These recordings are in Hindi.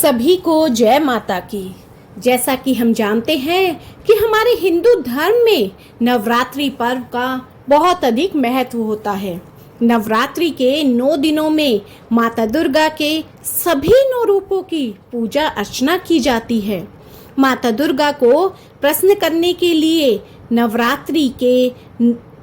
सभी को जय माता की। जैसा कि हम जानते हैं कि हमारे हिंदू धर्म में नवरात्रि पर्व का बहुत अधिक महत्व होता है। नवरात्रि के 9 दिनों में माता दुर्गा के सभी 9 रूपों की पूजा अर्चना की जाती है। माता दुर्गा को प्रसन्न करने के लिए नवरात्रि के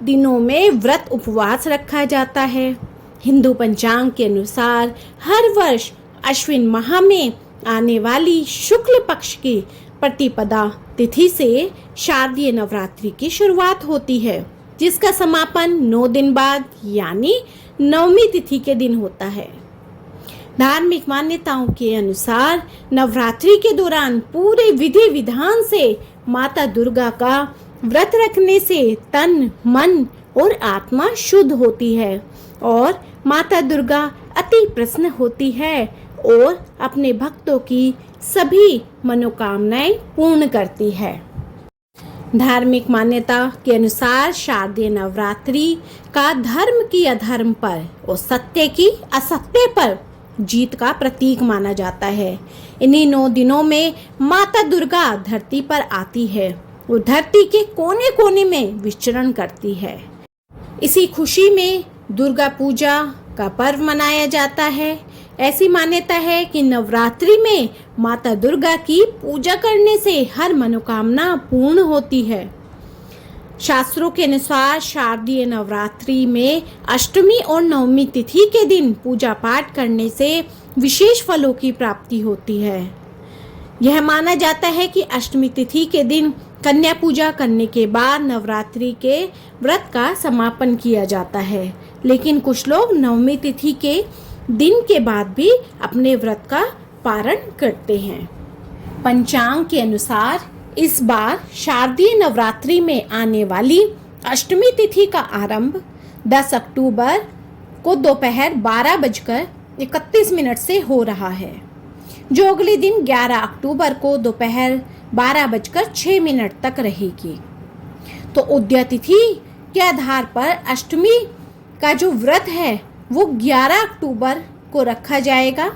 दिनों में व्रत उपवास रखा जाता है। हिंदू पंचांग के अनुसार हर वर्ष अश्विन माह में आने वाली शुक्ल पक्ष की प्रतिपदा तिथि से शारदीय नवरात्रि की शुरुआत होती है, जिसका समापन 9 दिन बाद यानी नवमी तिथि के दिन होता है। धार्मिक मान्यताओं के अनुसार नवरात्रि के दौरान पूरे विधि विधान से माता दुर्गा का व्रत रखने से तन, मन और आत्मा शुद्ध होती है और माता दुर्गा अति प्रसन्न होती है और अपने भक्तों की सभी मनोकामनाएं पूर्ण करती है। धार्मिक मान्यता के अनुसार शारदीय नवरात्रि का धर्म की अधर्म पर और सत्य की असत्य पर जीत का प्रतीक माना जाता है। इन्हीं 9 दिनों में माता दुर्गा धरती पर आती है और धरती के कोने कोने में विचरण करती है। इसी खुशी में दुर्गा पूजा का पर्व मनाया जाता है। ऐसी मान्यता है कि नवरात्रि में माता दुर्गा की पूजा करने से हर मनोकामना पूर्ण होती है। शास्त्रों के अनुसार शारदीय नवरात्रि में अष्टमी और नवमी तिथि के दिन पूजा पाठ करने से विशेष फलों की प्राप्ति होती है। यह माना जाता है कि अष्टमी तिथि के दिन कन्या पूजा करने के बाद नवरात्रि के व्रत का समापन किया जाता है, लेकिन कुछ लोग नवमी तिथि के दिन के बाद भी अपने व्रत का पारण करते हैं। पंचांग के अनुसार इस बार शारदीय नवरात्रि में आने वाली अष्टमी तिथि का आरंभ 10 अक्टूबर को दोपहर 12:31 से हो रहा है, जो अगले दिन 11 अक्टूबर को दोपहर 12:06 तक रहेगी। तो उदय तिथि के आधार पर अष्टमी का जो व्रत है वो 11 अक्टूबर को रखा जाएगा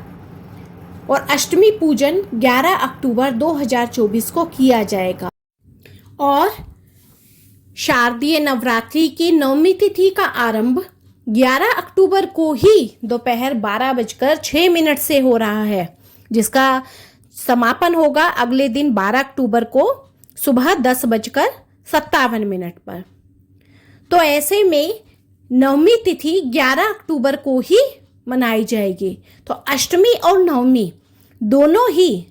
और अष्टमी पूजन 11 अक्टूबर 2024 को किया जाएगा। और शारदीय नवरात्रि की नवमी तिथि का आरंभ 11 अक्टूबर को ही दोपहर 12:06 से हो रहा है, जिसका समापन होगा अगले दिन 12 अक्टूबर को सुबह 10:57 पर। तो ऐसे में नवमी तिथि 11 अक्टूबर को ही मनाई जाएगी। तो अष्टमी और नवमी दोनों ही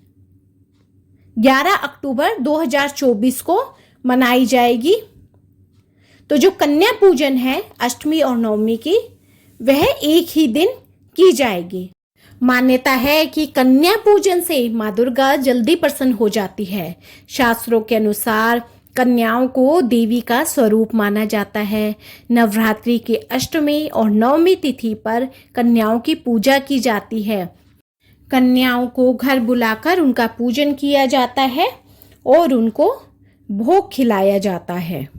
11 अक्टूबर 2024 को मनाई जाएगी। तो जो कन्या पूजन है अष्टमी और नवमी की, वह एक ही दिन की जाएगी। मान्यता है कि कन्या पूजन से माँ दुर्गा जल्दी प्रसन्न हो जाती है। शास्त्रों के अनुसार कन्याओं को देवी का स्वरूप माना जाता है। नवरात्रि के अष्टमी और नवमी तिथि पर कन्याओं की पूजा की जाती है। कन्याओं को घर बुलाकर उनका पूजन किया जाता है और उनको भोग खिलाया जाता है।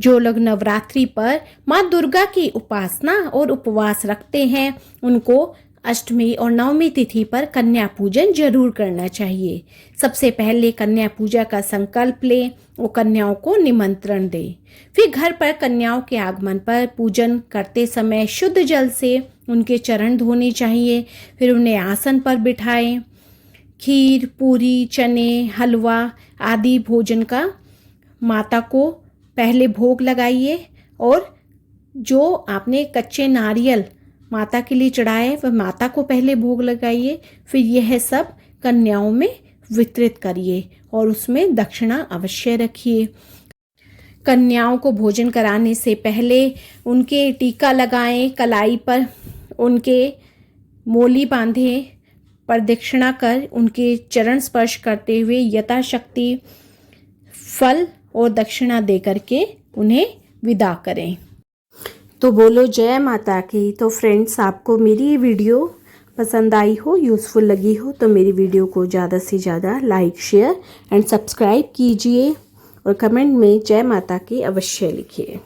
जो लोग नवरात्रि पर माँ दुर्गा की उपासना और उपवास रखते हैं, उनको अष्टमी और नवमी तिथि पर कन्या पूजन जरूर करना चाहिए। सबसे पहले कन्या पूजा का संकल्प लें और कन्याओं को निमंत्रण दें। फिर घर पर कन्याओं के आगमन पर पूजन करते समय शुद्ध जल से उनके चरण धोने चाहिए। फिर उन्हें आसन पर बिठाएं। खीर, पूरी, चने, हलवा आदि भोजन का माता को पहले भोग लगाइए और जो आपने कच्चे नारियल माता के लिए चढ़ाए वह माता को पहले भोग लगाइए। फिर यह सब कन्याओं में वितरित करिए और उसमें दक्षिणा अवश्य रखिए। कन्याओं को भोजन कराने से पहले उनके टीका लगाएं, कलाई पर उनके मोली बांधें, प्रदक्षिणा कर उनके चरण स्पर्श करते हुए यथाशक्ति फल और दक्षिणा दे करके उन्हें विदा करें। तो बोलो जय माता की। तो फ्रेंड्स, आपको मेरी ये वीडियो पसंद आई हो, यूज़फुल लगी हो, तो मेरी वीडियो को ज़्यादा से ज़्यादा लाइक, शेयर एंड सब्सक्राइब कीजिए और कमेंट में जय माता की अवश्य लिखिए।